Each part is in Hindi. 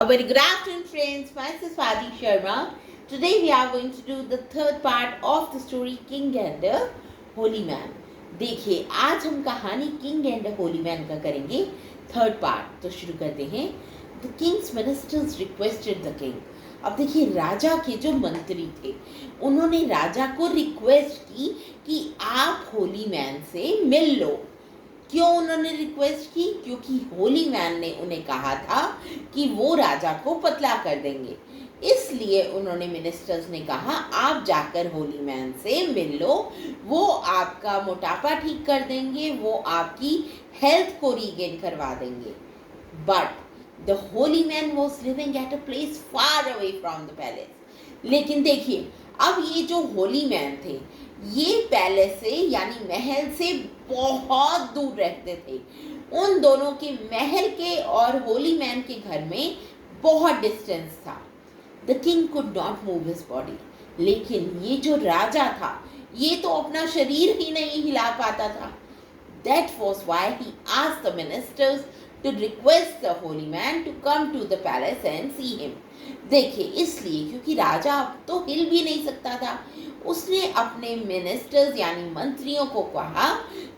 A very good afternoon, friends. Myself is Swati Sharma. Today we are going to do the third part of the story King and the Holy Man. देखिए आज हम कहानी किंग एंड होली मैन का करेंगे थर्ड पार्ट। तो शुरू करते हैं। The Kings ministers requested the king. अब देखिए राजा के जो मंत्री थे उन्होंने राजा को रिक्वेस्ट की कि आप होली मैन से मिल लो। क्यों उन्होंने रिक्वेस्ट की? क्योंकि होली मैन ने उन्हें कहा था कि वो राजा को पतला कर देंगे। इसलिए उन्होंने मिनिस्टर्स ने कहा आप जाकर होली मैन से मिल लो, वो आपका मोटापा ठीक कर देंगे, वो आपकी हेल्थ को रीगेन करवा देंगे। But the Holi man was living at a place far away from the palace. लेकिन देखिए अब ये जो होली मैन थे ये पैलेस से यानी महल से बहुत दूर रहते थे। उन दोनों के महल के और होली मैन के घर में बहुत डिस्टेंस था। The king could not move his body. लेकिन ये जो राजा था ये तो अपना शरीर ही नहीं हिला पाता था। That was why he asked the ministers to request the holy man to come to the palace and see him. देखिए इसलिए क्योंकि राजा अब तो हिल भी नहीं सकता था। उसने अपने मिनिस्टर्स यानी मंत्रियों को कहा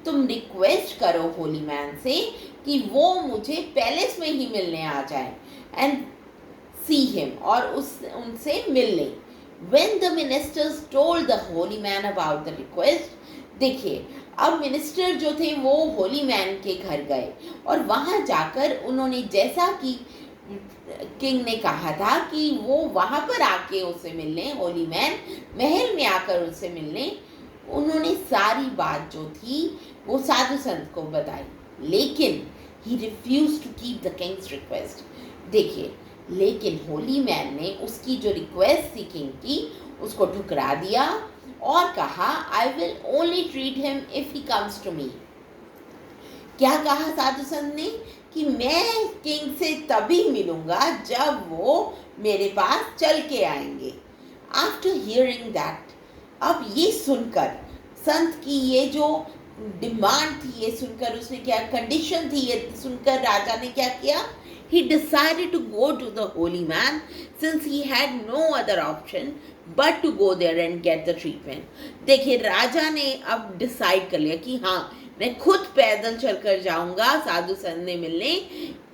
तुम रिक्वेस्ट करो होली मैन से कि वो मुझे पैलेस में ही मिलने आ जाए एंड सी हिम और उनसे मिल लें। When the ministers told the holy man about the request, देखिए अब मिनिस्टर जो थे वो होली मैन के घर गए और वहाँ जाकर उन्होंने जैसा कि किंग ने कहा था कि वो वहाँ पर आके उससे मिलने, होली मैन महल में आकर उससे मिलने, उन्होंने सारी बात जो थी वो साधु संत को बताई। लेकिन he refuse to keep the king's request. देखिए लेकिन होली मैन ने उसकी जो रिक्वेस्ट थी किंग की उसको ठुकरा दिया और कहा I will only treat him if he comes to me. क्या कहा साधु संत ने कि मैं किंग से तभी मिलूंगा जब वो मेरे पास चल के आएंगे। आफ्टर हियरिंग दैट, अब ये सुनकर संत की ये जो डिमांड थी ये सुनकर उसने क्या कंडीशन थी ये सुनकर राजा ने क्या किया? He decided to go to the holy man since he had no other option but to go there and get the treatment. देखिए राजा ने अब डिसाइड कर लिया कि हाँ मैं खुद पैदल चलकर जाऊंगा साधु संत ने मिलने,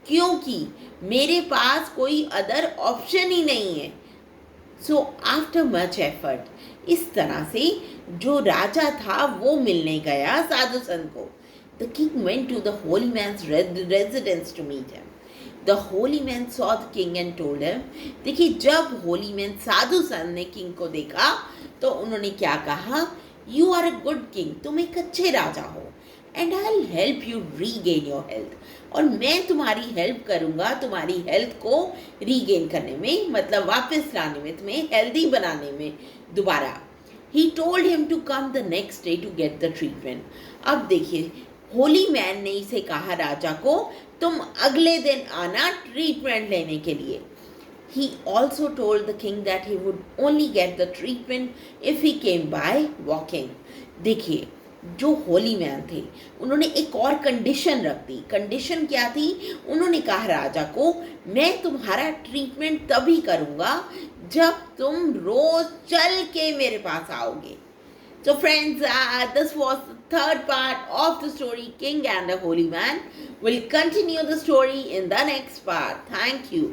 क्योंकि मेरे पास कोई अदर ऑप्शन ही नहीं है। सो आफ्टर मच एफर्ट इस तरह से जो राजा था वो मिलने गया साधु संत को। The king went to the holy man's residence to meet him. The holy man saw the king and told him, देखिए जब होली मैन साधु संत ने किंग को देखा तो उन्होंने क्या कहा? You are a good king, तुम एक अच्छे राजा हो and I'll help you regain your health, और मैं तुम्हारी हेल्प करूँगा तुम्हारी हेल्थ को रीगेन करने में, मतलब वापस लाने में, तुम्हें हेल्दी बनाने में दोबारा। He told him to come the next day to get the treatment. अब देखिए होली मैन ने इसे कहा राजा को तुम अगले दिन आना ट्रीटमेंट लेने के लिए। He also told the king that he would only get the treatment if he came by walking. देखिए जो होली मैन थे उन्होंने एक और कंडीशन रख दी। कंडीशन क्या थी? उन्होंने कहा राजा को मैं तुम्हारा ट्रीटमेंट तभी करूँगा जब तुम रोज चल के मेरे पास आओगे। So friends, this was the third part of the story King and the Holy Man. We'll continue the story in the next part. Thank you.